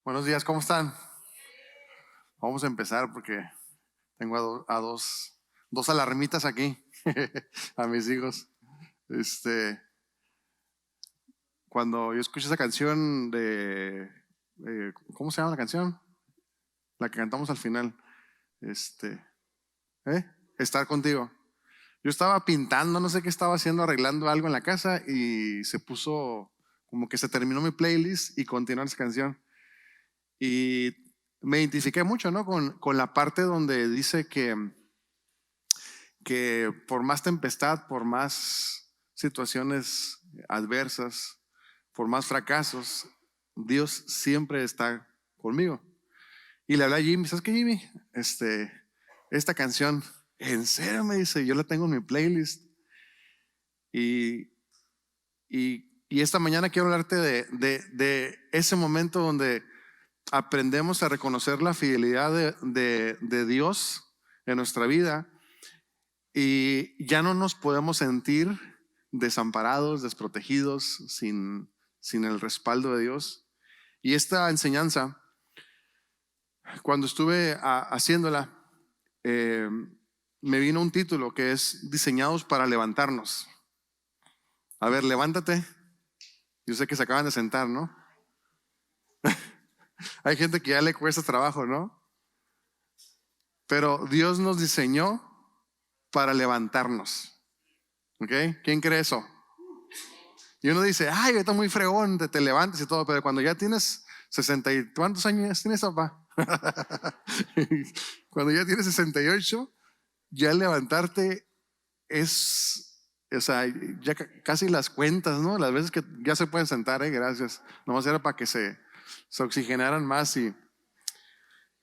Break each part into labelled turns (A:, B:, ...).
A: Buenos días, ¿cómo están? Vamos a empezar porque tengo dos alarmitas aquí, a mis hijos. Este, Cuando yo escucho esa canción ¿cómo se llama la canción? La que cantamos al final. Este, ¿eh? Estar contigo. Yo estaba pintando, no sé qué estaba haciendo, arreglando algo en la casa y se puso, como que se terminó mi playlist y continuó esa canción. Y me identifiqué mucho, ¿no? Con la parte donde dice que por más tempestad, por más situaciones adversas, por más fracasos, Dios siempre está conmigo. Y le hablé a Jimmy, ¿sabes qué, Jimmy? Esta canción, en serio, me dice, yo la tengo en mi playlist. Y, y esta mañana quiero hablarte de ese momento donde aprendemos a reconocer la fidelidad de Dios en nuestra vida y ya no nos podemos sentir desamparados, desprotegidos, sin el respaldo de Dios. Y esta enseñanza, cuando estuve haciéndola, eh, me vino un título que es Diseñados para levantarnos. A ver, levántate. Yo sé que se acaban de sentar, ¿no? Hay gente que ya le cuesta trabajo, ¿no? Pero Dios nos diseñó para levantarnos. ¿Ok? ¿Quién cree eso? Y uno dice, ay, ahorita muy fregón, te levantas y todo, pero cuando ya tienes 60 y ¿cuántos años tienes, papá? Cuando ya tienes 68, ya levantarte o sea, ya casi las cuentas, ¿no? Las veces que ya se pueden sentar, gracias. Nomás era para que se oxigenaran más y,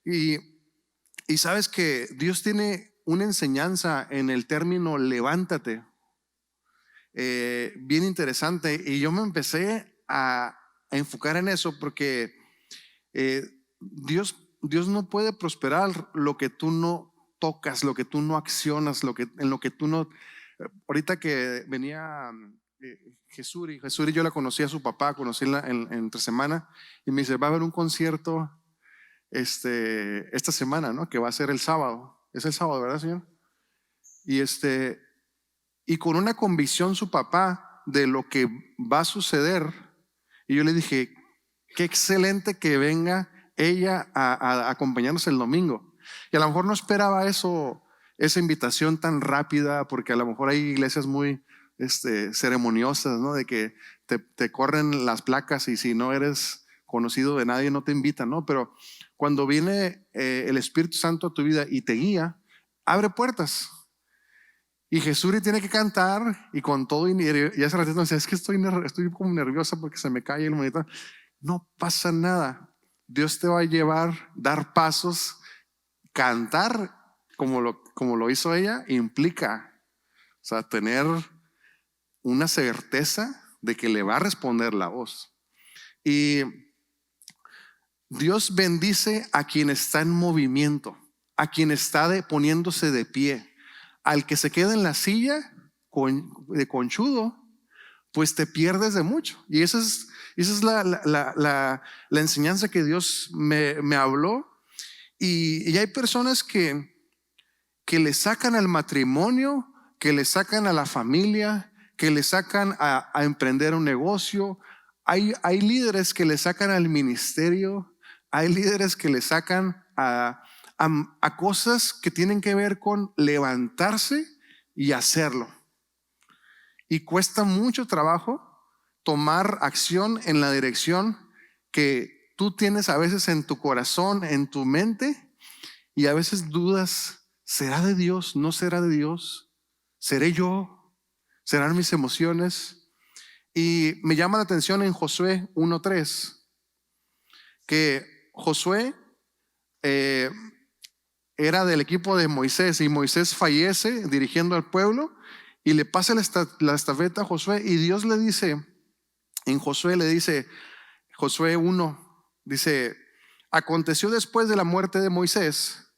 A: y sabes que Dios tiene una enseñanza en el término levántate. Bien interesante, y yo me empecé a enfocar en eso porque Dios no puede prosperar lo que tú no tocas, lo que tú no accionas, en lo que tú no. Ahorita que venía Jesuri yo la conocí a su papá, conocí entre semana, y me dice, va a haber un concierto esta semana, ¿no? Que va a ser el sábado. Es el sábado, ¿verdad, señor? Y con una convicción su papá de lo que va a suceder. Y yo le dije, qué excelente que venga ella a acompañarnos el domingo. Y a lo mejor no esperaba esa invitación tan rápida, porque a lo mejor hay iglesias muy ceremoniosas, ¿no? De que te corren las placas y si no eres conocido de nadie no te invitan, ¿no? Pero cuando viene el Espíritu Santo a tu vida y te guía, abre puertas. Y Jesús tiene que cantar y con todo, y hace ratito me decía, es que estoy como nerviosa porque se me cae el monitor. No pasa nada. Dios te va a llevar, dar pasos, cantar como lo hizo ella, implica, o sea, tener una certeza de que le va a responder la voz. Y Dios bendice a quien está en movimiento, a quien está poniéndose de pie. Al que se queda en la silla de conchudo, pues te pierdes de mucho. Y esa es la enseñanza que Dios me habló. Y hay personas que le sacan al matrimonio, que le sacan a la familia, que le sacan a emprender un negocio. Hay líderes que le sacan al ministerio. Hay líderes que le sacan a cosas que tienen que ver con levantarse y hacerlo. Y cuesta mucho trabajo tomar acción en la dirección que tú tienes a veces en tu corazón, en tu mente, y a veces dudas, ¿será de Dios? ¿No será de Dios? ¿Seré yo? ¿Serán mis emociones? Y me llama la atención en Josué 1:3 que Josué era del equipo de Moisés y Moisés fallece dirigiendo al pueblo y le pasa la estafeta a Josué y Dios le dice, en Josué le dice, Josué 1, dice, aconteció después de la muerte de Moisés,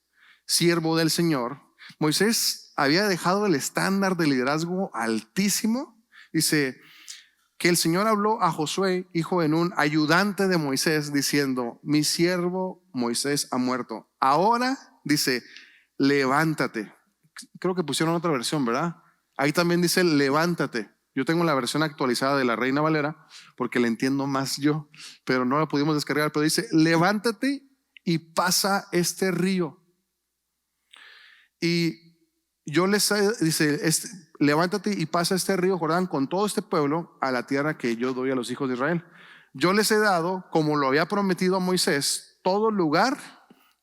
A: siervo del Señor. Moisés había dejado el estándar de liderazgo altísimo, dice, que el Señor habló a Josué, hijo de Nun, ayudante de Moisés, diciendo: mi siervo Moisés ha muerto. Ahora, dice, levántate. Creo que pusieron otra versión, ¿verdad? Ahí también dice levántate. Yo tengo la versión actualizada de la Reina Valera porque la entiendo más yo, pero no la pudimos descargar. Pero dice: levántate y pasa este río. Y yo les dice: levántate y pasa este río Jordán con todo este pueblo a la tierra que yo doy a los hijos de Israel. Yo les he dado, como lo había prometido a Moisés, todo lugar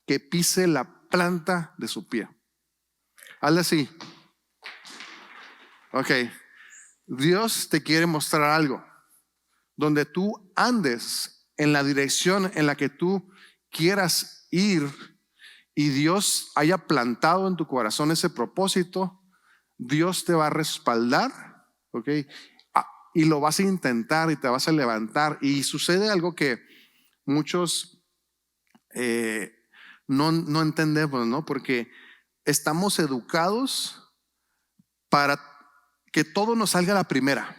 A: que pise la planta de su pie. Hazle así. Ok. Dios te quiere mostrar algo donde tú andes en la dirección en la que tú quieras ir, y Dios haya plantado en tu corazón ese propósito. Dios te va a respaldar, ¿ok? Y lo vas a intentar y te vas a levantar. Y sucede algo que muchos no entendemos, ¿no? Porque estamos educados para que todo nos salga a la primera.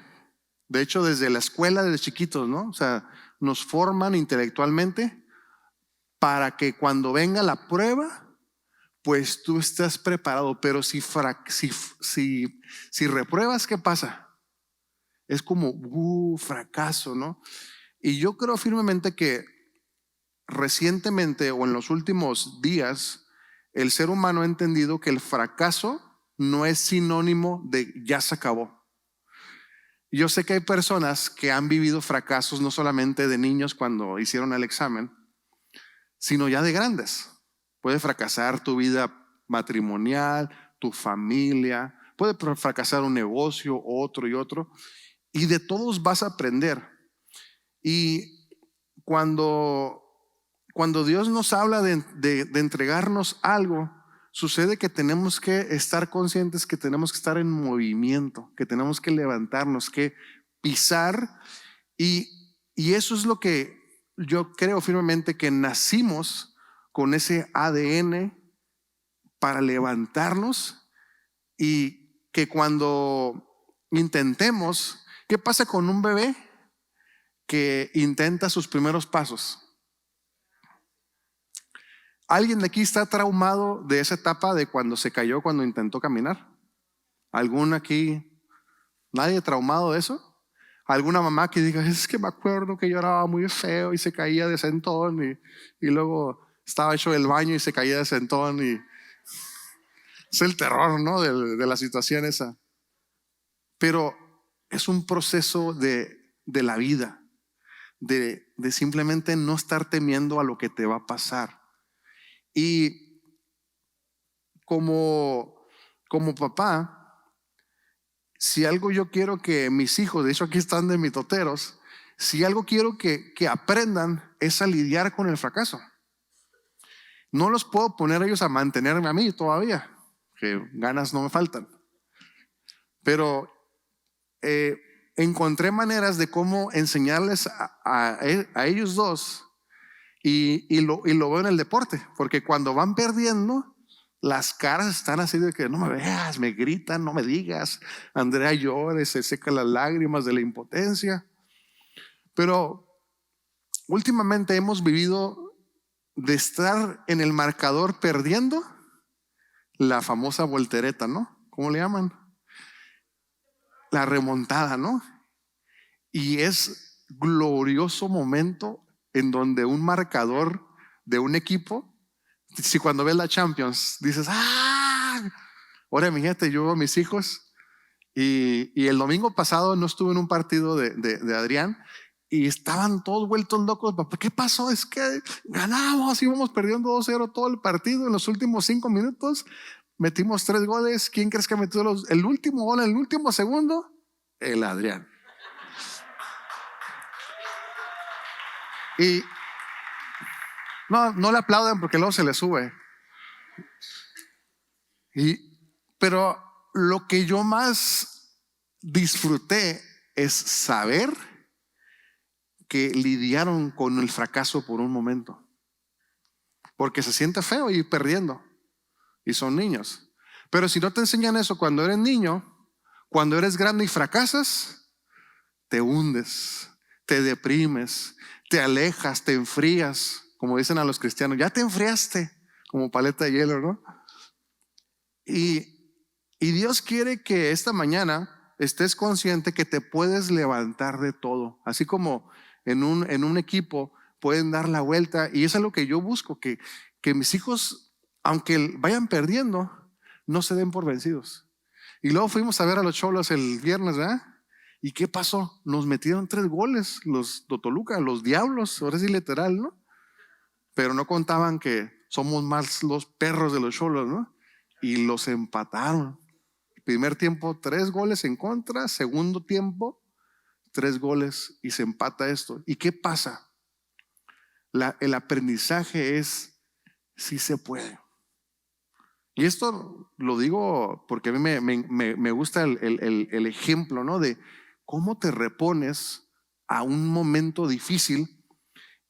A: De hecho, desde la escuela, desde chiquitos, ¿no? O sea, nos forman intelectualmente para que cuando venga la prueba, pues tú estás preparado. Pero si repruebas, ¿qué pasa? Es como fracaso, ¿no? Y yo creo firmemente que recientemente o en los últimos días, el ser humano ha entendido que el fracaso no es sinónimo de ya se acabó. Yo sé que hay personas que han vivido fracasos no solamente de niños cuando hicieron el examen, sino ya de grandes. Puede fracasar tu vida matrimonial, tu familia, puede fracasar un negocio, otro y otro, y de todos vas a aprender. Y cuando Dios nos habla de entregarnos algo, sucede que tenemos que estar conscientes que tenemos que estar en movimiento, que tenemos que levantarnos, que pisar. Y eso es lo que yo creo firmemente, que nacimos con ese ADN para levantarnos. Y que cuando intentemos, ¿qué pasa con un bebé que intenta sus primeros pasos? ¿Alguien de aquí está traumado de esa etapa de cuando se cayó, cuando intentó caminar? ¿Algún aquí? ¿Nadie traumado de eso? ¿Alguna mamá que diga: es que me acuerdo que lloraba muy feo y se caía de sentón, y luego estaba hecho el baño y se caía de sentón? Y es el terror, ¿no? de la situación esa. Pero es un proceso de la vida, de simplemente no estar temiendo a lo que te va a pasar. Y como papá, si algo yo quiero que mis hijos, de hecho aquí están de mitoteros, si algo quiero que aprendan es a lidiar con el fracaso. No los puedo poner a ellos a mantenerme a mí todavía, que ganas no me faltan, pero encontré maneras de cómo enseñarles a ellos dos. Y lo veo en el deporte, porque cuando van perdiendo, las caras están así de que no me veas, me gritan, no me digas. Andrea llora, se seca las lágrimas de la impotencia. Pero últimamente hemos vivido de estar en el marcador perdiendo, la famosa voltereta, ¿no? ¿Cómo le llaman? La remontada, ¿no? Y es glorioso momento en donde un marcador de un equipo, si cuando ves la Champions dices: ahora imagínate, yo a mis hijos, y el domingo pasado no estuve en un partido de Adrián, y estaban todos vueltos locos. ¿Papá, qué pasó? Es que ganamos, íbamos perdiendo 2-0 todo el partido. En los últimos 5 minutos metimos 3 goles. ¿Quién crees que metió el último gol en el último segundo? El Adrián. Y no le aplaudan porque luego se le sube. Pero lo que yo más disfruté es saber que lidiaron con el fracaso por un momento, porque se siente feo ir perdiendo, y son niños. Pero si no te enseñan eso cuando eres niño, cuando eres grande y fracasas, te hundes, te deprimes, te alejas, te enfrías, como dicen a los cristianos, ya te enfriaste, como paleta de hielo, ¿no? Y Dios quiere que esta mañana estés consciente que te puedes levantar de todo, así como en un equipo pueden dar la vuelta, y eso es lo que yo busco, que mis hijos, aunque vayan perdiendo, no se den por vencidos. Y luego fuimos a ver a los Cholos el viernes, ¿verdad? ¿Y qué pasó? Nos metieron 3 goles los de Toluca, los diablos, ahora sí literal, ¿no? Pero no contaban que somos más los perros de los Cholos, ¿no? Y los empataron. Primer tiempo, 3 goles en contra. Segundo tiempo, 3 goles y se empata esto. ¿Y qué pasa? El aprendizaje es, sí se puede. Y esto lo digo porque a mí me gusta el ejemplo, ¿no? De cómo te repones a un momento difícil.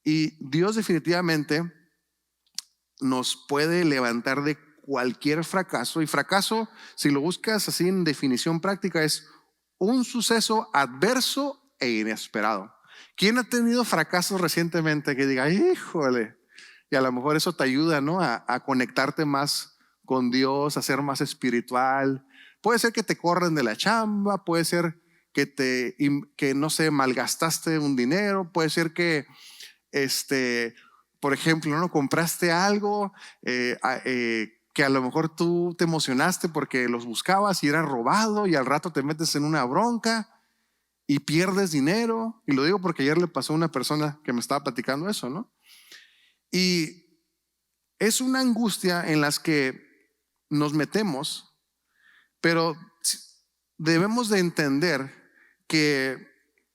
A: Y Dios definitivamente nos puede levantar de cualquier fracaso. Y fracaso, si lo buscas así en definición práctica, es un suceso adverso e inesperado. ¿Quién ha tenido fracasos recientemente que diga, híjole? Y a lo mejor eso te ayuda, ¿no? A conectarte más con Dios, a ser más espiritual. Puede ser que te corren de la chamba, puede ser que no sé, malgastaste un dinero, puede ser que por ejemplo, ¿no? Compraste algo que a lo mejor tú te emocionaste porque los buscabas y era robado, y al rato te metes en una bronca y pierdes dinero. Y lo digo porque ayer le pasó a una persona que me estaba platicando eso, ¿no? Y es una angustia en las que nos metemos, pero debemos de entender que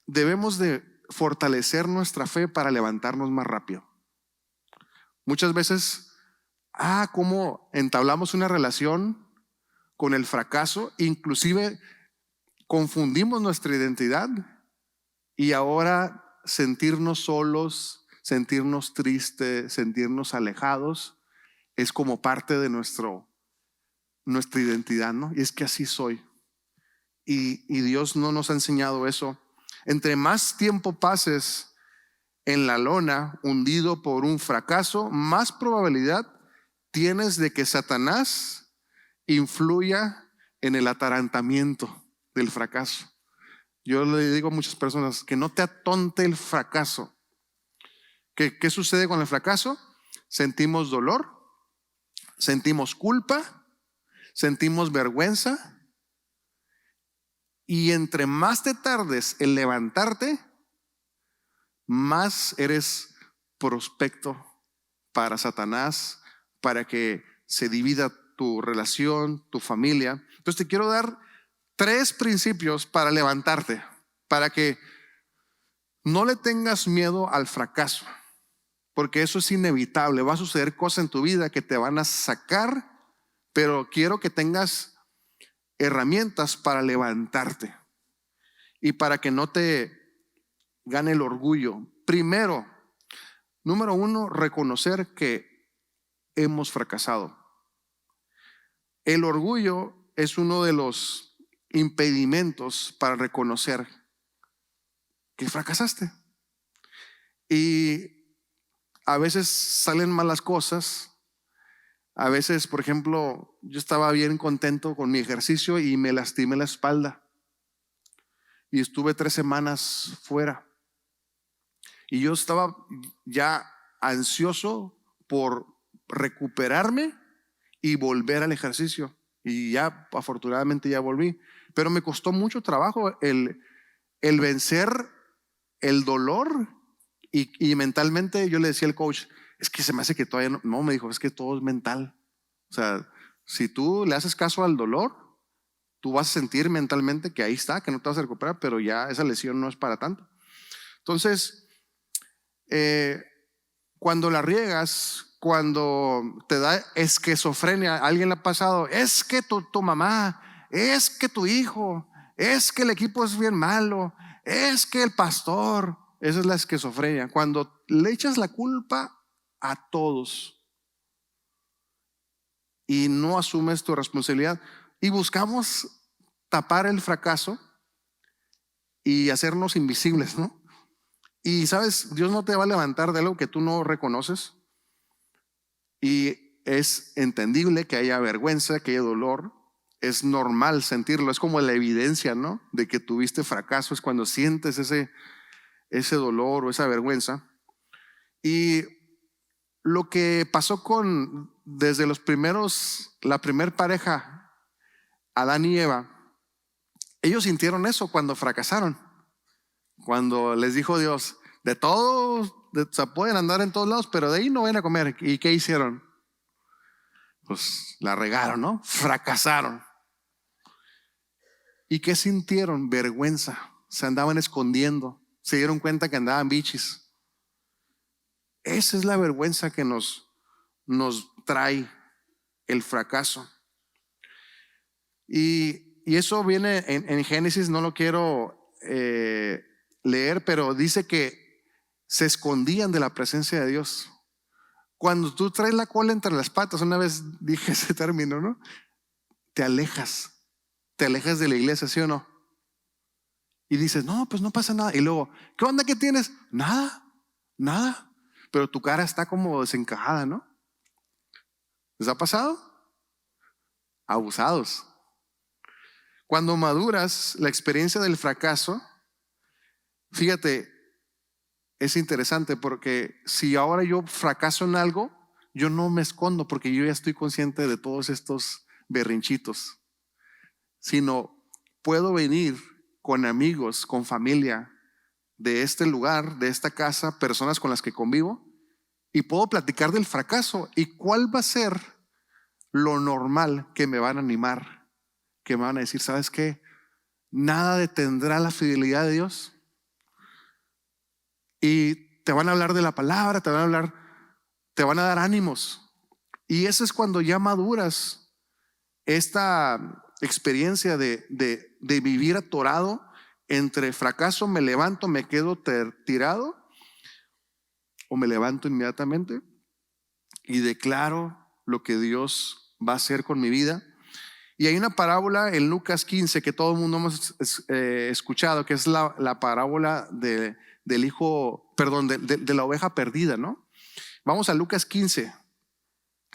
A: debemos de fortalecer nuestra fe para levantarnos más rápido. Muchas veces, cómo entablamos una relación con el fracaso, inclusive confundimos nuestra identidad, y ahora sentirnos solos, sentirnos tristes, sentirnos alejados, es como parte de nuestra identidad, ¿no? Y es que así soy. Y Dios no nos ha enseñado eso. Entre más tiempo pases en la lona, hundido por un fracaso, más probabilidad tienes de que Satanás influya en el atarantamiento del fracaso. Yo le digo a muchas personas que no te atonte el fracaso. ¿Qué sucede con el fracaso? Sentimos dolor, sentimos culpa, sentimos vergüenza, y entre más te tardes en levantarte, más eres prospecto para Satanás, para que se divida tu relación, tu familia. Entonces te quiero dar 3 principios para levantarte, para que no le tengas miedo al fracaso, porque eso es inevitable. Va a suceder cosas en tu vida que te van a sacar, pero quiero que tengas herramientas para levantarte y para que no te gane el orgullo. Primero, número 1, reconocer que hemos fracasado. El orgullo es uno de los impedimentos para reconocer que fracasaste. Y a veces salen malas cosas. A veces, por ejemplo, yo estaba bien contento con mi ejercicio y me lastimé la espalda. Y estuve 3 semanas fuera. Y yo estaba ya ansioso por recuperarme y volver al ejercicio. Y ya, afortunadamente, ya volví. Pero me costó mucho trabajo el vencer el dolor. Y mentalmente yo le decía al coach, es que se me hace que todavía no, me dijo, es que todo es mental. O sea, si tú le haces caso al dolor, tú vas a sentir mentalmente que ahí está, que no te vas a recuperar, pero ya esa lesión no es para tanto. Entonces, cuando la riegas, cuando te da esquizofrenia, alguien le ha pasado, es que tu mamá, es que tu hijo, es que el equipo es bien malo, es que el pastor. Esa es la esquizofrenia, cuando le echas la culpa a todos y no asumes tu responsabilidad, y buscamos tapar el fracaso y hacernos invisibles, ¿no? Y sabes, Dios no te va a levantar de algo que tú no reconoces, y es entendible que haya vergüenza, que haya dolor. Es normal sentirlo, es como la evidencia, ¿no? De que tuviste fracaso, es cuando sientes ese dolor o esa vergüenza. Y lo que pasó desde la primer pareja, Adán y Eva, ellos sintieron eso cuando fracasaron. Cuando les dijo Dios, de todos, o sea, pueden andar en todos lados, pero de ahí no van a comer. ¿Y qué hicieron? Pues la regaron, ¿no? Fracasaron. ¿Y qué sintieron? Vergüenza. Se andaban escondiendo. Se dieron cuenta que andaban bichis. Esa es la vergüenza que nos trae el fracaso. Y eso viene en Génesis, no lo quiero leer, pero dice que se escondían de la presencia de Dios. Cuando tú traes la cola entre las patas, una vez dije ese término, ¿no? Te alejas de la iglesia, ¿sí o no? Y dices, no, pues no pasa nada. Y luego, ¿qué onda que tienes? Nada. Pero tu cara está como desencajada, ¿no? ¿Les ha pasado? Abusados. Cuando maduras, la experiencia del fracaso, fíjate, es interesante porque si ahora yo fracaso en algo, yo no me escondo porque yo ya estoy consciente de todos estos berrinchitos, sino puedo venir con amigos, con familia de este lugar, de esta casa, personas con las que convivo, y puedo platicar del fracaso y cuál va a ser lo normal que me van a animar, que me van a decir, ¿sabes qué? Nada detendrá la fidelidad de Dios. Y te van a hablar de la palabra, te van a dar ánimos. Y eso es cuando ya maduras esta experiencia de vivir atorado entre fracaso, me levanto, me quedo tirado, o me levanto inmediatamente y declaro lo que Dios va a hacer con mi vida. Y hay una parábola en Lucas 15 que todo el mundo hemos escuchado, que es la parábola del hijo, perdón, de la oveja perdida, ¿no? Vamos a Lucas 15.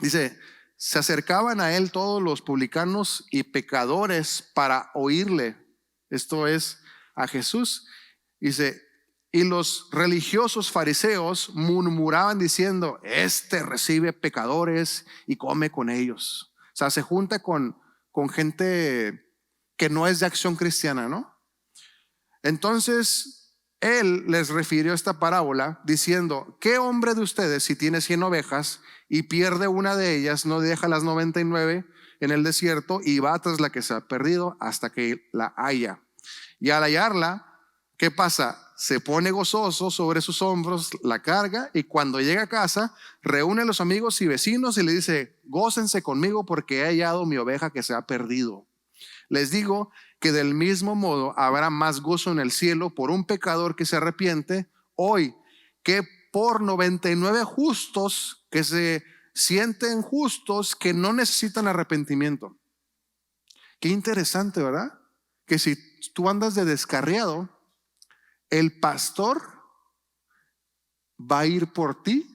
A: Dice, se acercaban a él todos los publicanos y pecadores para oírle. Esto es a Jesús. Dice, y los religiosos fariseos murmuraban diciendo, este recibe pecadores y come con ellos. O sea, se junta con gente que no es de Acción Cristiana, ¿no? Entonces, él les refirió esta parábola diciendo, ¿qué hombre de ustedes, si tiene 100 ovejas y pierde una de ellas, no deja las 99 en el desierto y va tras la que se ha perdido hasta que la haya? Y al hallarla, ¿qué pasa? Se pone gozoso sobre sus hombros, la carga, y cuando llega a casa, reúne a los amigos y vecinos y le dice, gócense conmigo porque he hallado mi oveja que se ha perdido. Les digo que del mismo modo habrá más gozo en el cielo por un pecador que se arrepiente hoy que por 99 justos que se sienten justos, que no necesitan arrepentimiento. Qué interesante, ¿verdad? Que si tú andas de descarriado, el pastor va a ir por ti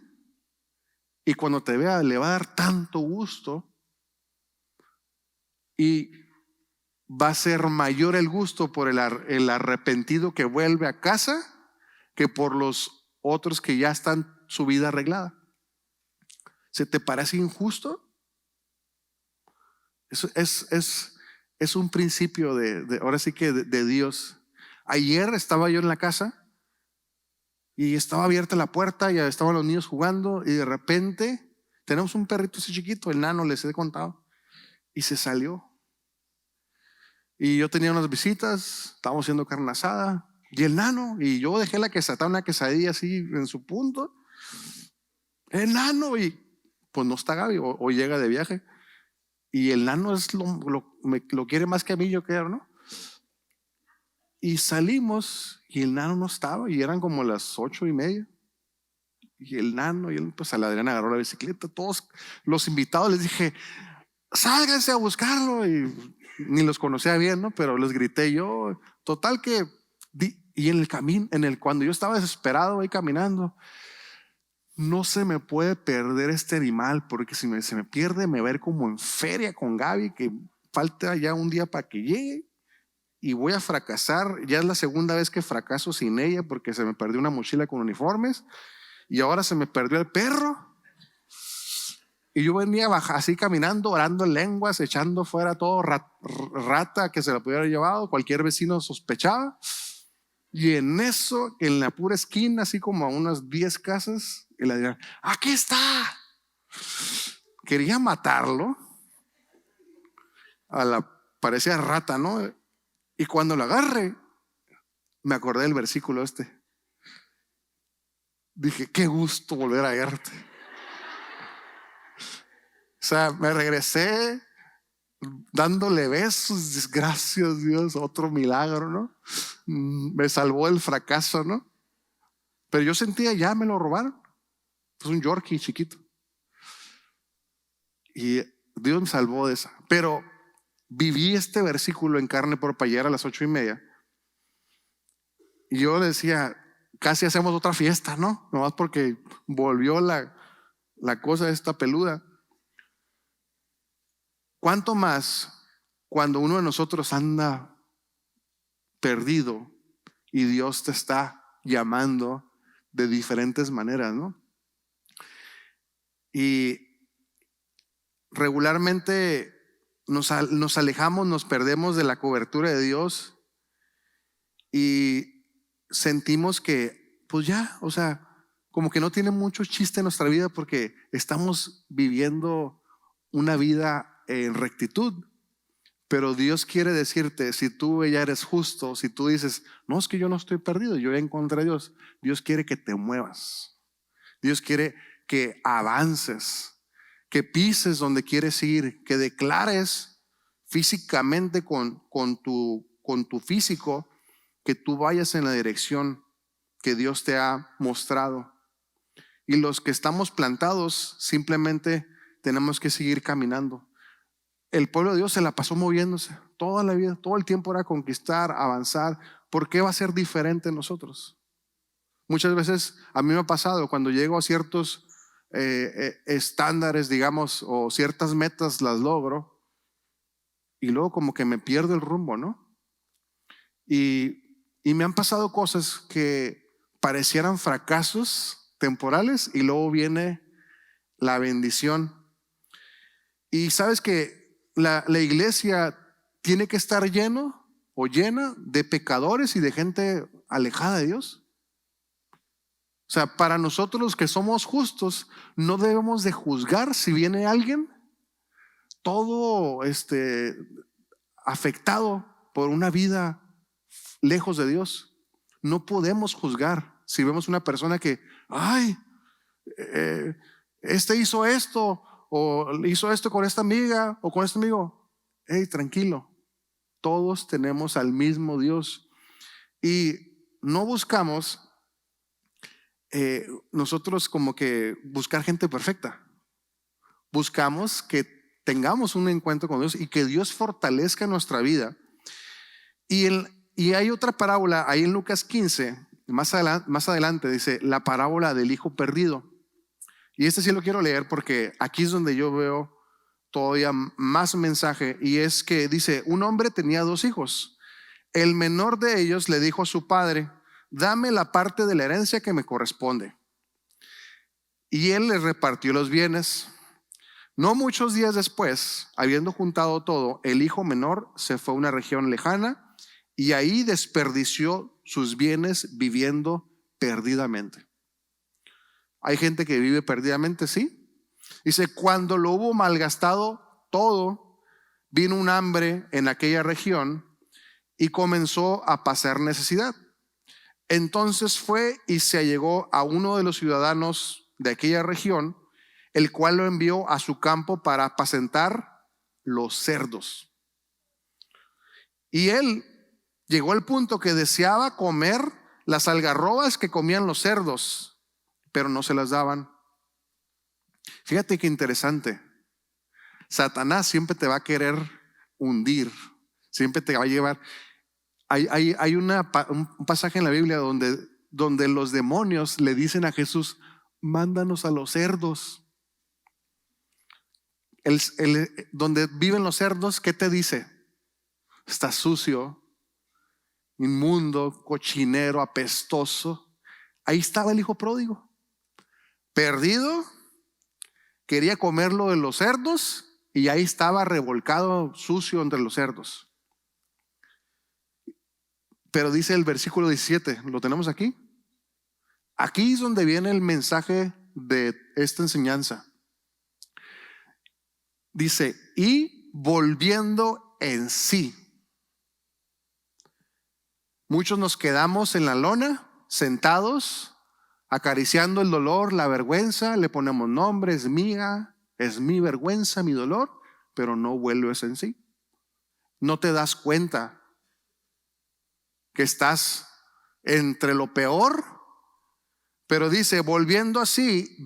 A: y cuando te vea le va a dar tanto gusto y va a ser mayor el gusto por el arrepentido que vuelve a casa que por los otros que ya están su vida arreglada. ¿Se te parece injusto? Eso es un principio ahora sí que de Dios. Ayer estaba yo en la casa y estaba abierta la puerta y estaban los niños jugando y de repente tenemos un perrito así chiquito, el nano, les he contado, y se salió. Y yo tenía unas visitas, estábamos haciendo carne asada y el nano, y yo dejé una quesadilla así en su punto, el nano, y pues no está Gaby o llega de viaje y el nano lo quiere más que a mí, yo creo, ¿no? Y salimos y el nano no estaba y eran como las 8:30 y el nano, y él, pues al Adrián agarró la bicicleta, todos los invitados les dije, sálganse a buscarlo, y ni los conocía bien, ¿no? Pero les grité yo, total que Y en el camino, cuando yo estaba desesperado ahí caminando, no se me puede perder este animal, porque si se me pierde me va a ir como en feria con Gaby, que falta ya un día para que llegue y voy a fracasar. Ya es la segunda vez que fracaso sin ella, porque se me perdió una mochila con uniformes y ahora se me perdió el perro. Y yo venía así caminando, orando en lenguas, echando fuera todo rata que se la pudiera haber llevado. Cualquier vecino sospechaba. Y en eso, en la pura esquina, así como a unas 10 casas, y le dirán, aquí está. Quería matarlo. Parecía rata, ¿no? Y cuando lo agarré, me acordé del versículo este. Dije, qué gusto volver a verte. O sea, me regresé dándole besos. Gracias Dios, otro milagro, ¿no? Me salvó el fracaso, ¿no? Pero yo sentía, ya me lo robaron. Pues un Yorkie chiquito. Y Dios me salvó de esa. Pero viví este versículo en carne propia ayer a las 8:30. Y yo le decía, casi hacemos otra fiesta, ¿no? Nomás porque volvió la cosa esta peluda. ¿Cuánto más cuando uno de nosotros anda perdido y Dios te está llamando de diferentes maneras, ¿no? Y regularmente nos alejamos, nos perdemos de la cobertura de Dios y sentimos que, pues ya, o sea, como que no tiene mucho chiste en nuestra vida porque estamos viviendo una vida en rectitud. Pero Dios quiere decirte, si tú ya eres justo, si tú dices, no, es que yo no estoy perdido, yo ya encontré a Dios. Dios quiere que te muevas. Dios quiere que avances, que pises donde quieres ir, que declares físicamente con tu físico que tú vayas en la dirección que Dios te ha mostrado. Y los que estamos plantados simplemente tenemos que seguir caminando. El pueblo de Dios se la pasó moviéndose toda la vida, todo el tiempo era conquistar, avanzar. ¿Por qué va a ser diferente en nosotros? Muchas veces a mí me ha pasado cuando llego a ciertos estándares, digamos, o ciertas metas las logro y luego como que me pierdo el rumbo, ¿no? Y me han pasado cosas que parecieran fracasos temporales y luego viene la bendición. Y sabes que la iglesia tiene que estar lleno o llena de pecadores y de gente alejada de Dios. O sea, para nosotros los que somos justos, no debemos de juzgar si viene alguien todo afectado por una vida lejos de Dios. No podemos juzgar si vemos una persona que, ay, hizo esto, o hizo esto con esta amiga o con este amigo. Hey, tranquilo, todos tenemos al mismo Dios y no buscamos nosotros como que buscar gente perfecta. Buscamos que tengamos un encuentro con Dios y que Dios fortalezca nuestra vida. Y hay otra parábola ahí en Lucas 15, más adelante dice la parábola del hijo perdido. Y sí lo quiero leer porque aquí es donde yo veo todavía más mensaje. Y es que dice, un hombre tenía 2 hijos. El menor de ellos le dijo a su padre, dame la parte de la herencia que me corresponde. Y él le repartió los bienes. No muchos días después, habiendo juntado todo, el hijo menor se fue a una región lejana y ahí desperdició sus bienes viviendo perdidamente. Hay gente que vive perdidamente, sí. Dice, cuando lo hubo malgastado todo, vino un hambre en aquella región y comenzó a pasar necesidad. Entonces fue y se allegó a uno de los ciudadanos de aquella región, el cual lo envió a su campo para apacentar los cerdos. Y él llegó al punto que deseaba comer las algarrobas que comían los cerdos, pero no se las daban. Fíjate qué interesante. Satanás siempre te va a querer hundir, siempre te va a llevar. Hay un pasaje en la Biblia donde los demonios le dicen a Jesús: mándanos a los cerdos. Donde viven los cerdos, ¿qué te dice? Está sucio, inmundo, cochinero, apestoso. Ahí estaba el hijo pródigo, perdido, quería comerlo de los cerdos y ahí estaba revolcado, sucio entre los cerdos. Pero dice el versículo 17, ¿lo tenemos aquí? Aquí es donde viene el mensaje de esta enseñanza. Dice: y volviendo en sí. Muchos nos quedamos en la lona, sentados, acariciando el dolor, la vergüenza, le ponemos nombre, es mía, es mi vergüenza, mi dolor, pero no vuelves en sí. No te das cuenta que estás entre lo peor. Pero dice, volviendo así,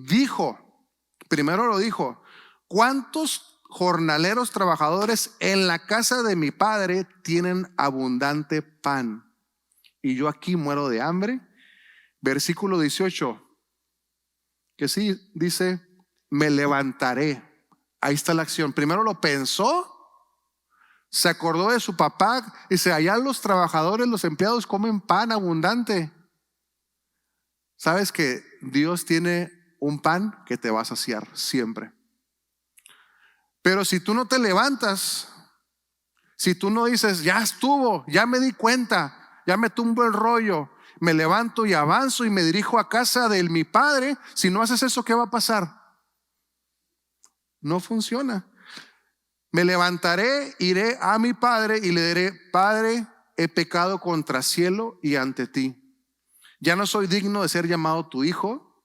A: primero lo dijo: ¿cuántos jornaleros trabajadores en la casa de mi padre tienen abundante pan? Y yo aquí muero de hambre. Versículo 18, que sí, dice: me levantaré. Ahí está la acción. Primero lo pensó, se acordó de su papá. Dice: allá los trabajadores, los empleados comen pan abundante. Sabes que Dios tiene un pan que te va a saciar siempre. Pero si tú no te levantas, si tú no dices: ya estuvo, ya me di cuenta, ya me tumbo el rollo, me levanto y avanzo y me dirijo a casa de mi padre, si no haces eso, ¿qué va a pasar? No funciona. Me levantaré, iré a mi padre y le diré: Padre, he pecado contra cielo y ante ti. Ya no soy digno de ser llamado tu hijo.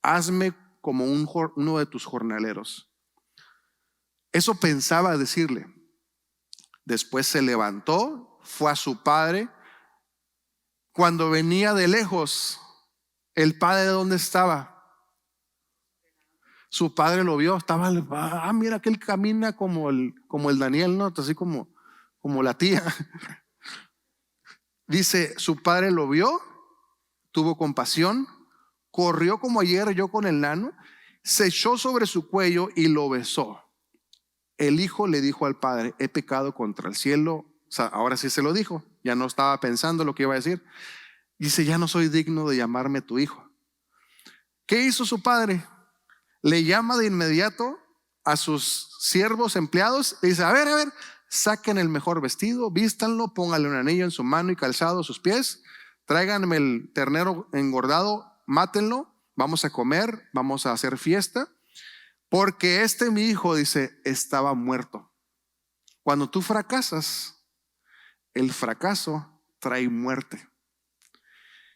A: Hazme como uno de tus jornaleros. Eso pensaba decirle. Después se levantó, fue a su padre. Cuando venía de lejos, el padre, ¿dónde estaba? Su padre lo vio, estaba: mira que él camina como el Daniel, ¿no? Así como la tía. Dice, su padre lo vio, tuvo compasión, corrió como ayer yo con el nano, se echó sobre su cuello y lo besó. El hijo le dijo al padre: he pecado contra el cielo. O sea, ahora sí se lo dijo, ya no estaba pensando lo que iba a decir. Dice: ya no soy digno de llamarme tu hijo. ¿Qué hizo su padre? Le llama de inmediato a sus siervos empleados y dice: a ver, saquen el mejor vestido, vístanlo, pónganle un anillo en su mano y calzado a sus pies, tráiganme el ternero engordado, mátenlo, vamos a comer, vamos a hacer fiesta, porque mi hijo, dice, estaba muerto. Cuando tú fracasas, el fracaso trae muerte.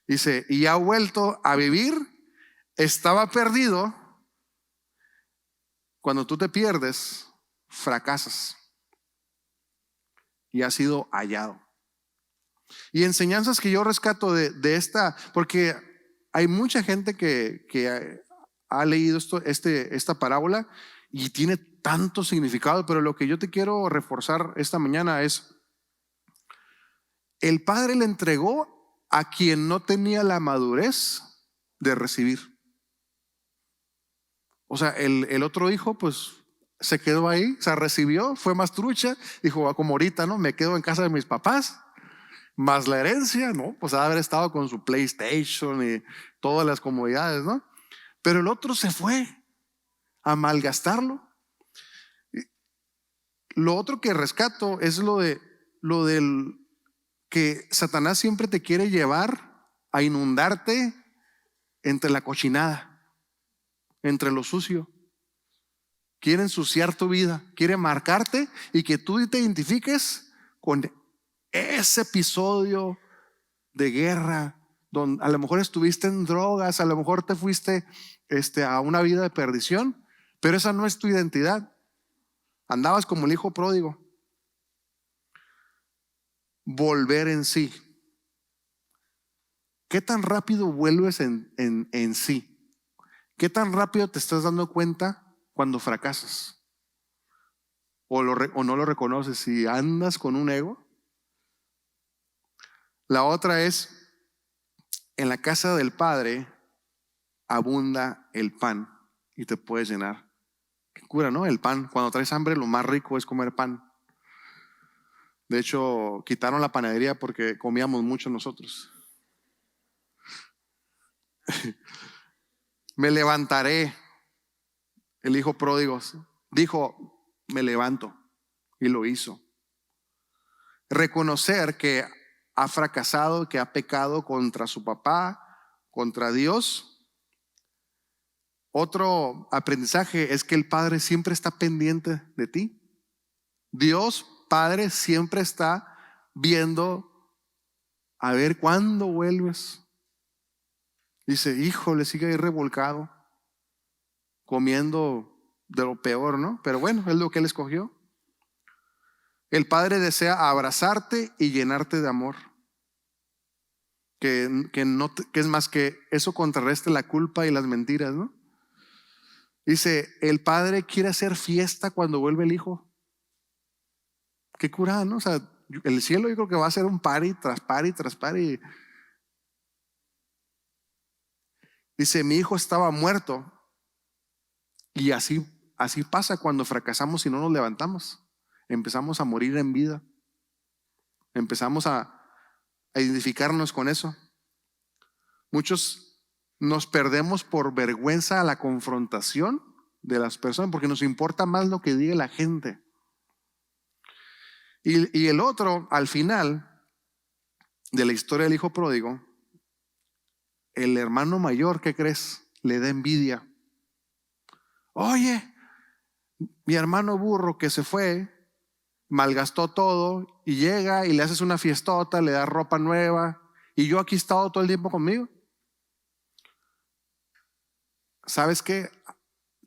A: Dice: y ha vuelto a vivir, estaba perdido. Cuando tú te pierdes, fracasas y has sido hallado. Y enseñanzas que yo rescato de esta, porque hay mucha gente que ha leído esta parábola y tiene tanto significado, pero lo que yo te quiero reforzar esta mañana es: el padre le entregó a quien no tenía la madurez de recibir. O sea, el otro hijo pues se quedó ahí, o sea, recibió, fue más trucha, dijo: como ahorita, ¿no? Me quedo en casa de mis papás, más la herencia, ¿no? Pues ha de haber estado con su PlayStation y todas las comodidades, ¿no? Pero el otro se fue a malgastarlo. Lo otro que rescato es lo del que Satanás siempre te quiere llevar a inundarte entre la cochinada, entre lo sucio. Quiere ensuciar tu vida, quiere marcarte y que tú te identifiques con ese episodio de guerra, donde a lo mejor estuviste en drogas, a lo mejor te fuiste a una vida de perdición, pero esa no es tu identidad. Andabas como el hijo pródigo. Volver en sí. ¿Qué tan rápido vuelves en sí? ¿Qué tan rápido te estás dando cuenta cuando fracasas? ¿O no lo reconoces? Si andas con un ego. La otra es, en la casa del Padre abunda el pan y te puedes llenar. Qué cura, ¿no? El pan. Cuando traes hambre, lo más rico es comer pan. De hecho, quitaron la panadería porque comíamos mucho nosotros. Me levantaré. El hijo pródigo dijo, me levanto. Y lo hizo. Reconocer que ha fracasado, que ha pecado contra su papá, contra Dios. Otro aprendizaje es que el Padre siempre está pendiente de ti. Dios Padre siempre está viendo a ver cuándo vuelves. Dice, híjole, sigue ahí revolcado, comiendo de lo peor, ¿no? Pero bueno, es lo que Él escogió. El Padre desea abrazarte y llenarte de amor. Que es más que eso contrarreste la culpa y las mentiras, ¿no? Dice, el Padre quiere hacer fiesta cuando vuelve el Hijo. Qué curada, ¿no? O sea, el cielo yo creo que va a ser un party tras party tras party. Dice, mi hijo estaba muerto. Y así pasa cuando fracasamos y no nos levantamos. Empezamos a morir en vida. Empezamos a identificarnos con eso. Muchos nos perdemos por vergüenza a la confrontación de las personas porque nos importa más lo que diga la gente. Y el otro, al final de la historia del hijo pródigo, el hermano mayor, ¿qué crees? Le da envidia. Oye, mi hermano burro que se fue, malgastó todo y llega y le haces una fiestota, le das ropa nueva y yo aquí he estado todo el tiempo conmigo. ¿Sabes qué?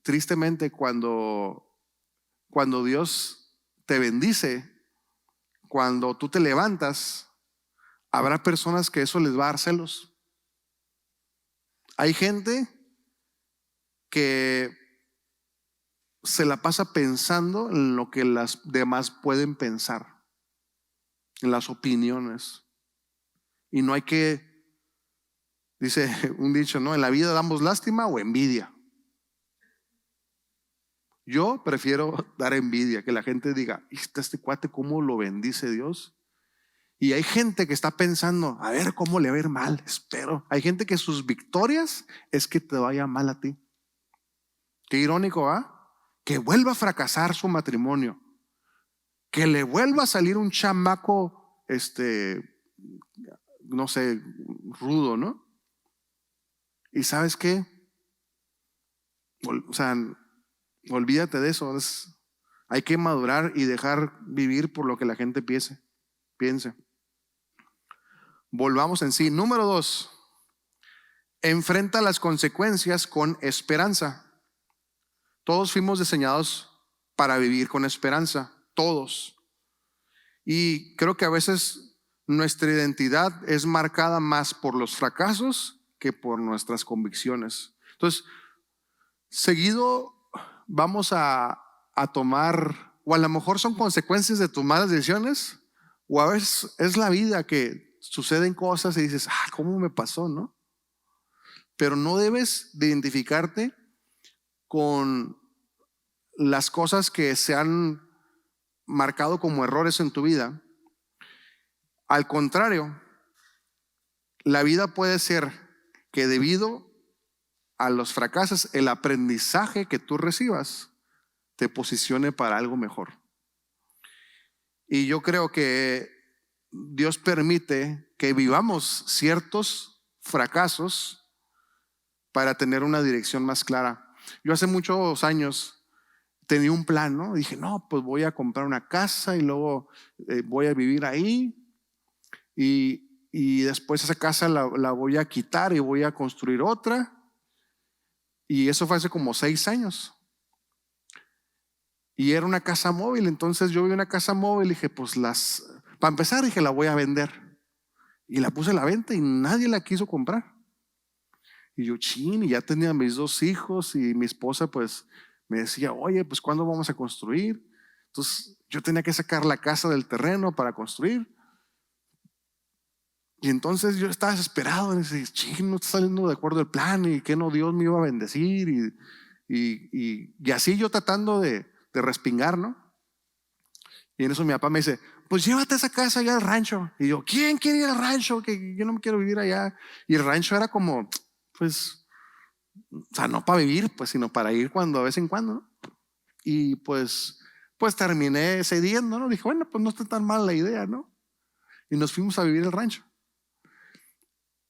A: Tristemente cuando Dios te bendice, cuando tú te levantas, habrá personas que eso les va a dar celos. Hay gente que se la pasa pensando en lo que las demás pueden pensar, en las opiniones. Y no hay que, dice un dicho, ¿no? En la vida damos lástima o envidia. Yo prefiero dar envidia, que la gente diga, este cuate cómo lo bendice Dios. Y hay gente que está pensando, a ver cómo le va a ir mal, espero. Hay gente que sus victorias es que te vaya mal a ti. Qué irónico, ¿ah? Que vuelva a fracasar su matrimonio, que le vuelva a salir un chamaco, no sé, rudo, ¿no? Y ¿sabes qué? O sea, olvídate de eso. Hay que madurar y dejar vivir por lo que la gente piense. Volvamos en sí. Número 2, enfrenta las consecuencias con esperanza. Todos fuimos diseñados para vivir con esperanza, todos. Y creo que a veces nuestra identidad es marcada más por los fracasos que por nuestras convicciones. Entonces, seguido vamos a tomar, o a lo mejor son consecuencias de tus malas decisiones, o a veces es la vida que suceden cosas y dices, ¿cómo me pasó, no? Pero no debes de identificarte con las cosas que se han marcado como errores en tu vida. Al contrario, la vida puede ser que debido a los fracasos, el aprendizaje que tú recibas te posicione para algo mejor. Y yo creo que Dios permite que vivamos ciertos fracasos para tener una dirección más clara. Yo hace muchos años tenía un plan, ¿no? Dije, no, pues voy a comprar una casa y luego voy a vivir ahí y después esa casa la voy a quitar y voy a construir otra. Y eso fue hace como 6 años. Y era una casa móvil, entonces yo vi una casa móvil y dije, pues para empezar dije, la voy a vender. Y la puse a la venta y nadie la quiso comprar. Y yo, y ya tenía mis 2 hijos y mi esposa pues me decía, oye, pues ¿cuándo vamos a construir? Entonces yo tenía que sacar la casa del terreno para construir. Y entonces yo estaba desesperado, y decía, ching, no está saliendo de acuerdo el plan, y que no, Dios me iba a bendecir, y así yo tratando de respingar, ¿no? Y en eso mi papá me dice, pues llévate esa casa allá al rancho. Y yo, ¿quién quiere ir al rancho? Que yo no me quiero vivir allá. Y el rancho era como, pues, o sea, no para vivir, pues, sino para ir cuando, a vez en cuando, ¿no? Y pues terminé cediendo, ¿no? Dije, bueno, pues no está tan mal la idea, ¿no? Y nos fuimos a vivir el rancho.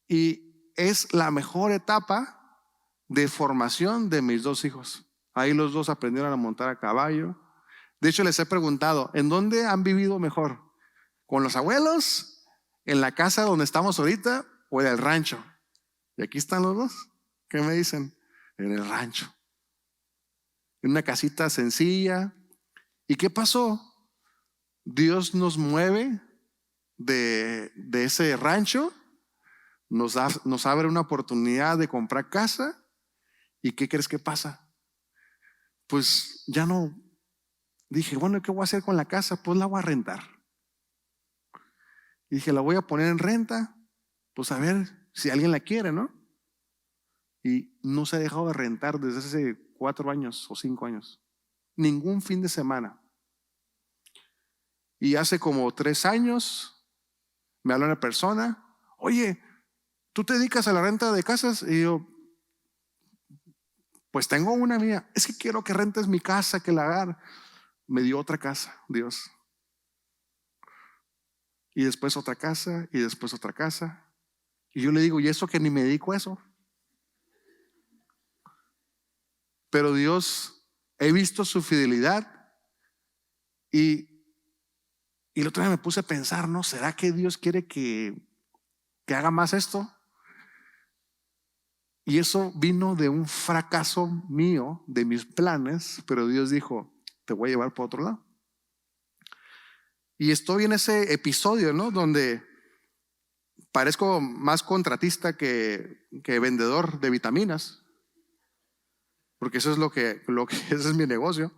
A: Y es la mejor etapa de formación de mis dos hijos. Ahí los dos aprendieron a montar a caballo. De hecho, les he preguntado, ¿en dónde han vivido mejor? ¿Con los abuelos? ¿En la casa donde estamos ahorita? ¿O en el rancho? Y aquí están los dos. ¿Qué me dicen? En el rancho. En una casita sencilla. ¿Y qué pasó? Dios nos mueve de ese rancho, nos abre una oportunidad de comprar casa. ¿Y qué crees que pasa? Pues ya no. Dije, bueno, ¿qué voy a hacer con la casa? Pues la voy a rentar. Y dije, la voy a poner en renta, pues a ver si alguien la quiere, ¿no? Y no se ha dejado de rentar desde hace 4 años o 5 años. Ningún fin de semana. Y hace como 3 años me habló una persona, oye, ¿tú te dedicas a la renta de casas? Y yo, pues tengo una mía. Es que quiero que rentes mi casa, que la haga. Me dio otra casa, Dios. Y después otra casa, y después otra casa. Y yo le digo, ¿y eso que ni me dedico a eso? Pero Dios, he visto su fidelidad. Y el otro día me puse a pensar, ¿no? ¿Será que Dios quiere que haga más esto? Y eso vino de un fracaso mío, de mis planes, pero Dios dijo, te voy a llevar por otro lado. Y estoy en ese episodio, ¿no? Donde parezco más contratista que vendedor de vitaminas, porque eso es ese es mi negocio.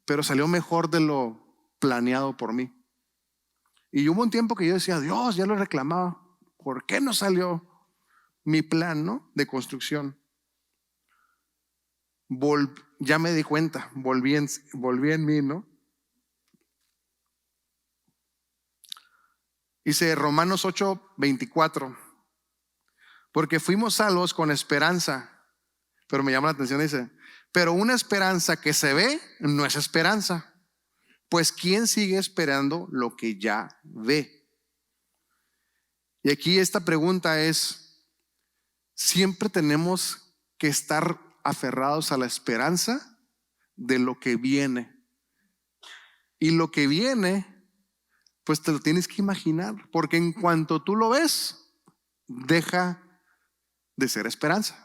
A: Pero salió mejor de lo planeado por mí. Y hubo un tiempo que yo decía, Dios, ya lo reclamaba, ¿por qué no salió mi plan, ¿no? De construcción? Ya me di cuenta, volví en mí, ¿no? Dice Romanos 8:24, porque fuimos salvos con esperanza. Pero me llama la atención, dice, pero una esperanza que se ve no es esperanza, pues ¿quién sigue esperando lo que ya ve? Y aquí esta pregunta es, ¿siempre tenemos que estar aferrados a la esperanza de lo que viene? Y lo que viene, pues te lo tienes que imaginar, porque en cuanto tú lo ves, deja de ser esperanza.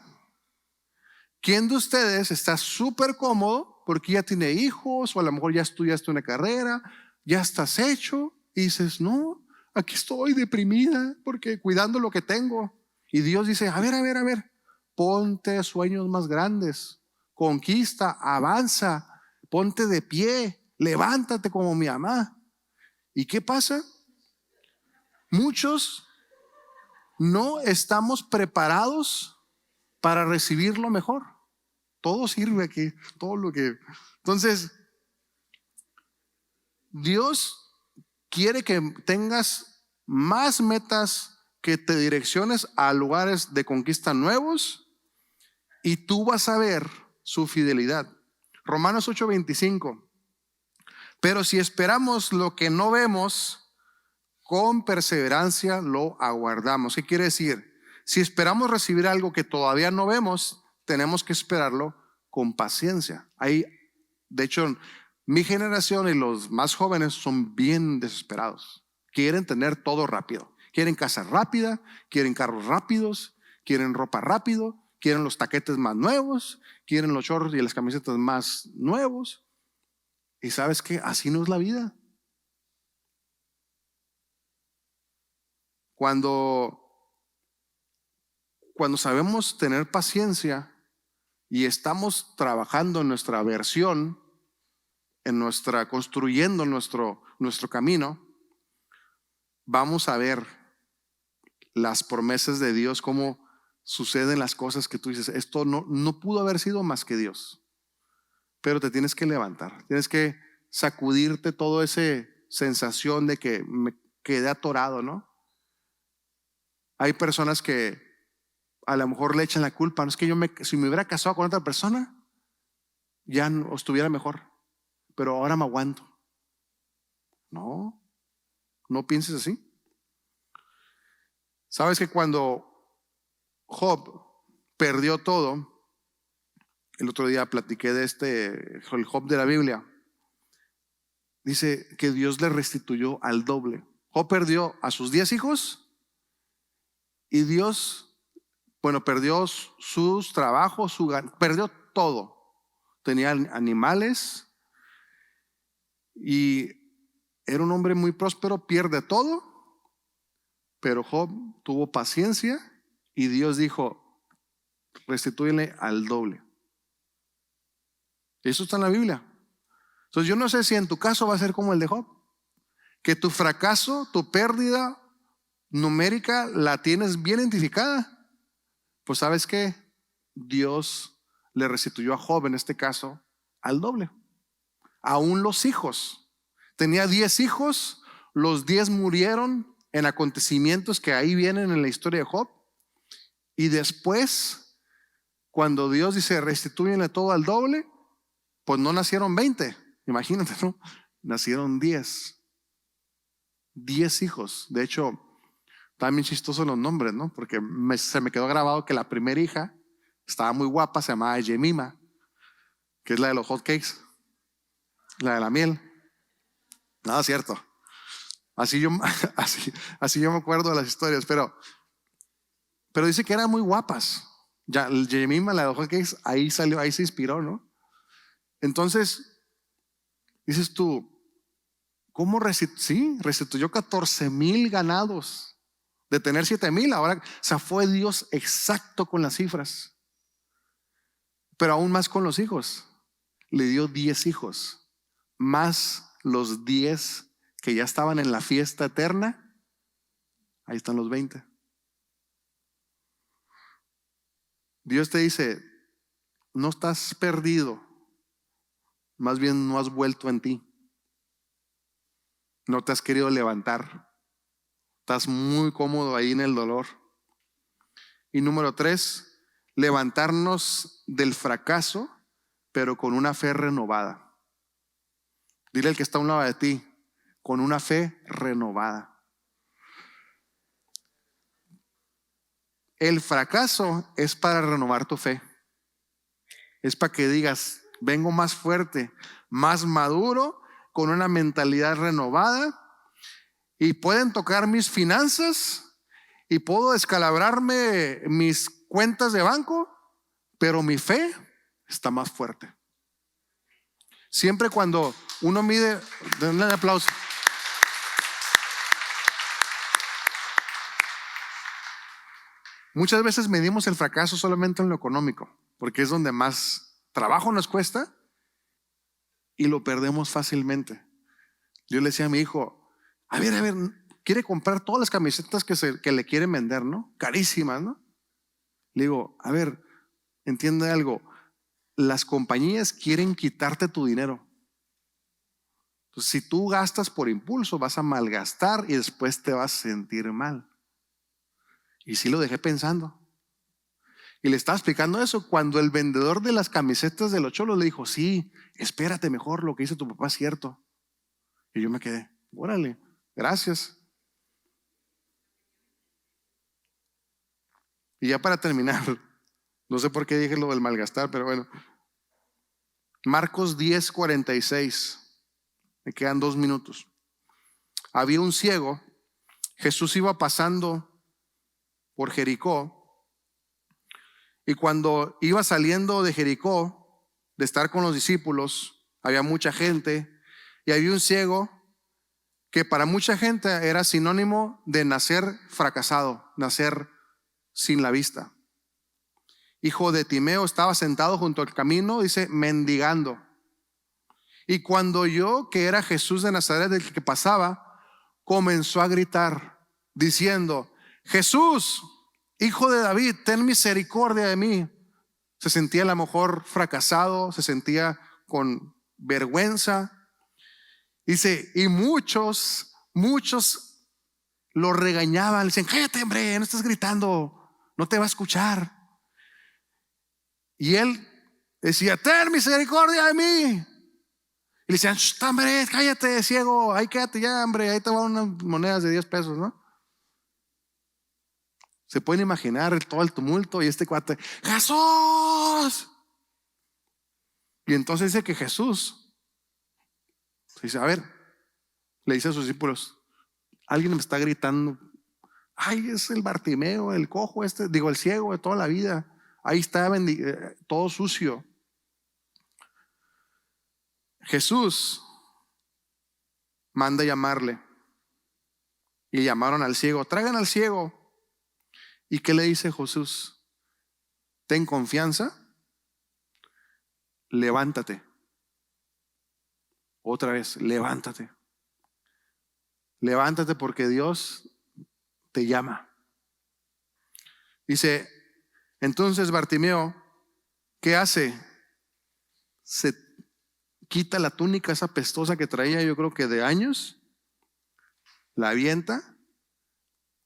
A: ¿Quién de ustedes está súper cómodo porque ya tiene hijos o a lo mejor ya estudiaste una carrera, ya estás hecho y dices, no, aquí estoy deprimida porque cuidando lo que tengo? Y Dios dice, a ver, ponte sueños más grandes, conquista, avanza, ponte de pie, levántate como mi mamá. ¿Y qué pasa? Muchos no estamos preparados para recibir lo mejor. Todo sirve aquí, todo lo que... Entonces, Dios quiere que tengas más metas, que te direcciones a lugares de conquista nuevos y tú vas a ver su fidelidad. Romanos 8:25. Pero si esperamos lo que no vemos, con perseverancia lo aguardamos. ¿Qué quiere decir? Si esperamos recibir algo que todavía no vemos, tenemos que esperarlo con paciencia. De hecho, mi generación y los más jóvenes son bien desesperados. Quieren tener todo rápido. Quieren casa rápida, quieren carros rápidos, quieren ropa rápido, quieren los taquetes más nuevos, quieren los shorts y las camisetas más nuevos. Y sabes que así no es la vida. Cuando sabemos tener paciencia y estamos trabajando en nuestra versión, construyendo nuestro camino, vamos a ver las promesas de Dios, cómo suceden las cosas que tú dices, esto no pudo haber sido más que Dios. Pero te tienes que levantar, tienes que sacudirte toda esa sensación de que me quedé atorado, ¿no? Hay personas que a lo mejor le echan la culpa, no es que si me hubiera casado con otra persona, ya no estuviera mejor, pero ahora me aguanto. No, no pienses así. Sabes que cuando Job perdió todo, el otro día platiqué de el Job de la Biblia, dice que Dios le restituyó al doble. Job perdió a sus 10 hijos y Dios, perdió sus trabajos, perdió todo. Tenía animales y era un hombre muy próspero, pierde todo, pero Job tuvo paciencia y Dios dijo, restitúyele al doble. Eso está en la Biblia. Entonces yo no sé si en tu caso va a ser como el de Job, que tu fracaso, tu pérdida numérica la tienes bien identificada. Pues sabes que Dios le restituyó a Job en este caso al doble. Aún los hijos, tenía 10 hijos, los 10 murieron en acontecimientos que ahí vienen en la historia de Job, y después cuando Dios dice restitúyenle todo al doble, pues no nacieron 20, imagínate, ¿no? Nacieron 10 hijos. De hecho, también chistosos los nombres, ¿no? Porque se me quedó grabado que la primera hija estaba muy guapa, se llamaba Jemima, que es la de los hot cakes, la de la miel. Nada, cierto. Así yo me acuerdo de las historias, pero dice que eran muy guapas. Ya, Jemima, la de los hot cakes, ahí salió, ahí se inspiró, ¿no? Entonces, dices tú, ¿cómo restituyó 14,000 ganados? De tener 7,000, ahora, fue Dios exacto con las cifras. Pero aún más con los hijos. Le dio 10 hijos, más los 10 que ya estaban en la fiesta eterna. Ahí están los 20. Dios te dice, no estás perdido, más bien no has vuelto en ti. No te has querido levantar. Estás muy cómodo ahí en el dolor. Y número 3, levantarnos del fracaso, pero con una fe renovada. Dile al que está a un lado de ti, con una fe renovada. El fracaso es para renovar tu fe. Es para que digas, vengo más fuerte, más maduro, con una mentalidad renovada, y pueden tocar mis finanzas y puedo descalabrarme mis cuentas de banco, pero mi fe está más fuerte. Siempre cuando uno mide, denle un aplauso. Muchas veces medimos el fracaso solamente en lo económico, porque es donde más trabajo nos cuesta y lo perdemos fácilmente. Yo le decía a mi hijo, a ver, quiere comprar todas las camisetas que le quieren vender, ¿no? Carísimas, ¿no? Le digo, a ver, entiende algo, las compañías quieren quitarte tu dinero. Entonces, si tú gastas por impulso, vas a malgastar y después te vas a sentir mal. Y sí lo dejé pensando. Y le estaba explicando eso cuando el vendedor de las camisetas de los Cholos le dijo, sí, espérate mejor, lo que dice tu papá es cierto. Y yo me quedé, órale, gracias. Y ya para terminar, no sé por qué dije lo del malgastar, pero bueno. Marcos 10:46. Me quedan 2 minutos. Había un ciego. Jesús iba pasando por Jericó. Y cuando iba saliendo de Jericó, de estar con los discípulos, había mucha gente. Y había un ciego que para mucha gente era sinónimo de nacer fracasado, nacer sin la vista. Hijo de Timeo, estaba sentado junto al camino, dice, mendigando. Y cuando oyó que era Jesús de Nazaret el que pasaba, comenzó a gritar diciendo: Jesús, Hijo de David, ten misericordia de mí. Se sentía a lo mejor fracasado, se sentía con vergüenza. Dice, y muchos lo regañaban, le decían: cállate, hombre, no estás gritando, no te va a escuchar. Y él decía: ten misericordia de mí. Y le decían: hombre, cállate, ciego, ahí quédate ya, hombre, ahí te van unas monedas de 10 pesos, ¿no? Se pueden imaginar todo el tumulto y este cuate: ¡Jesús! Y entonces dice que Jesús dice: a ver, le dice a sus discípulos: alguien me está gritando. Ay, es el Bartimeo, el cojo el ciego de toda la vida. Ahí está todo sucio. Jesús manda llamarle. Y llamaron al ciego: traigan al ciego. ¿Y qué le dice Jesús? Ten confianza, levántate. Otra vez, levántate. Levántate porque Dios te llama. Dice, entonces Bartimeo, ¿qué hace? Se quita la túnica esa pestosa que traía, yo creo que de años, la avienta,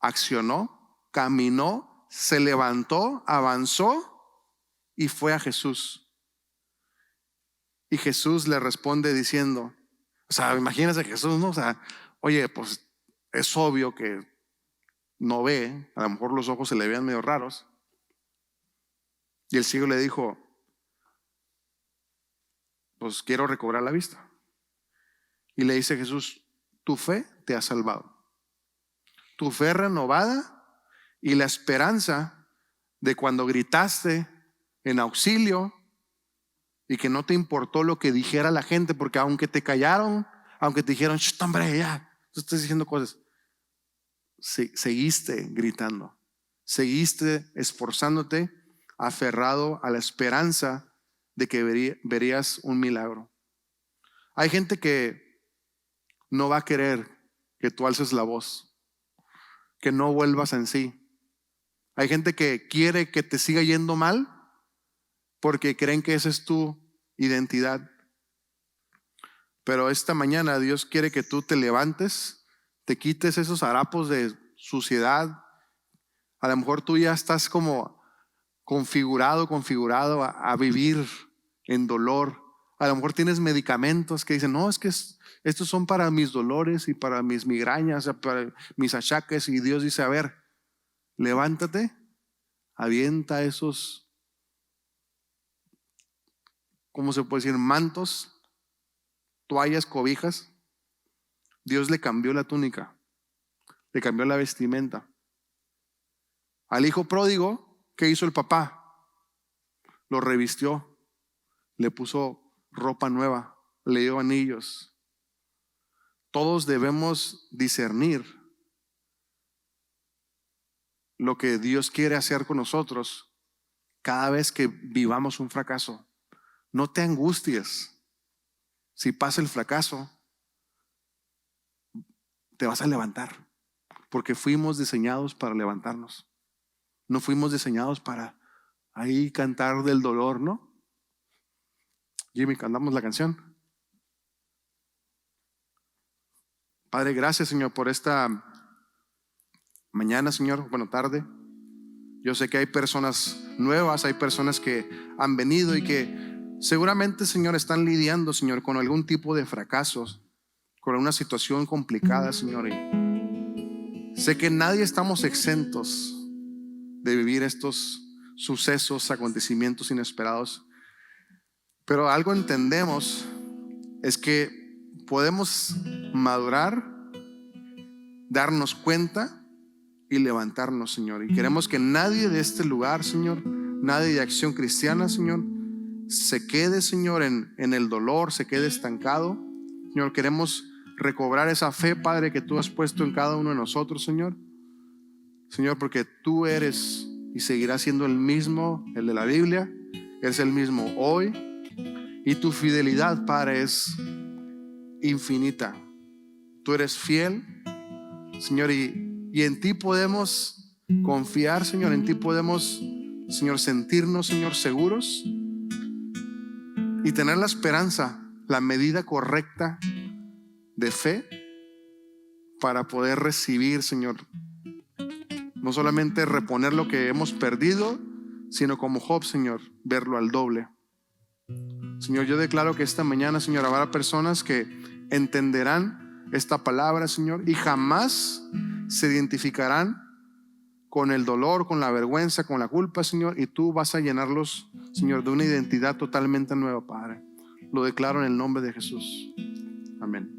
A: accionó, caminó, se levantó, avanzó y fue a Jesús. Y Jesús le responde diciendo, o sea, imagínense Jesús, ¿no? O sea, oye, pues es obvio que no ve, a lo mejor los ojos se le vean medio raros. Y el ciego le dijo, pues quiero recobrar la vista. Y le dice Jesús, tu fe te ha salvado. Tu fe renovada y la esperanza de cuando gritaste en auxilio y que no te importó lo que dijera la gente, porque aunque te callaron, aunque te dijeron, hombre, ya, tú estás diciendo cosas, seguiste gritando, seguiste esforzándote, aferrado a la esperanza de que verías un milagro. Hay gente que no va a querer que tú alces la voz, que no vuelvas en sí. Hay gente que quiere que te siga yendo mal porque creen que esa es tu identidad. Pero esta mañana Dios quiere que tú te levantes, te quites esos harapos de suciedad. A lo mejor tú ya estás como configurado a vivir en dolor. A lo mejor tienes medicamentos que dicen, no, es que estos son para mis dolores y para mis migrañas, para mis achaques. Y Dios dice, a ver, levántate, avienta esos, ¿cómo se puede decir? Mantos, toallas, cobijas. Dios le cambió la túnica, le cambió la vestimenta. Al hijo pródigo, ¿qué hizo el papá? Lo revistió, le puso ropa nueva, le dio anillos. Todos debemos discernir lo que Dios quiere hacer con nosotros cada vez que vivamos un fracaso. No te angusties. Si pasa el fracaso, te vas a levantar, porque fuimos diseñados para levantarnos. No fuimos diseñados para ahí cantar del dolor, ¿no? Jimmy, cantamos la canción. Padre, gracias, Señor, por esta mañana, Señor, tarde. Yo sé que hay personas nuevas, hay personas que han venido y que seguramente, Señor, están lidiando, Señor, con algún tipo de fracasos, con una situación complicada, Señor. Y sé que nadie estamos exentos de vivir estos sucesos, acontecimientos inesperados. Pero algo entendemos es que podemos madurar, darnos cuenta y levantarnos, Señor. Y queremos que nadie de este lugar, Señor, nadie de Acción Cristiana, Señor, se quede, Señor, en el dolor, se quede estancado. Señor, queremos recobrar esa fe, Padre, que tú has puesto en cada uno de nosotros, Señor. Señor, porque tú eres y seguirás siendo el mismo, el de la Biblia, eres el mismo hoy, y tu fidelidad, Padre, es infinita. Tú eres fiel Señor, y en ti podemos confiar, Señor, en ti podemos, Señor, sentirnos, Señor, seguros y tener la esperanza, la medida correcta de fe para poder recibir, Señor, no solamente reponer lo que hemos perdido, sino como Job, Señor, verlo al doble. Señor, yo declaro que esta mañana, Señor, habrá personas que entenderán esta palabra, Señor, y jamás se identificarán con el dolor, con la vergüenza, con la culpa, Señor, y tú vas a llenarlos, Señor, de una identidad totalmente nueva, Padre. Lo declaro en el nombre de Jesús. Amén.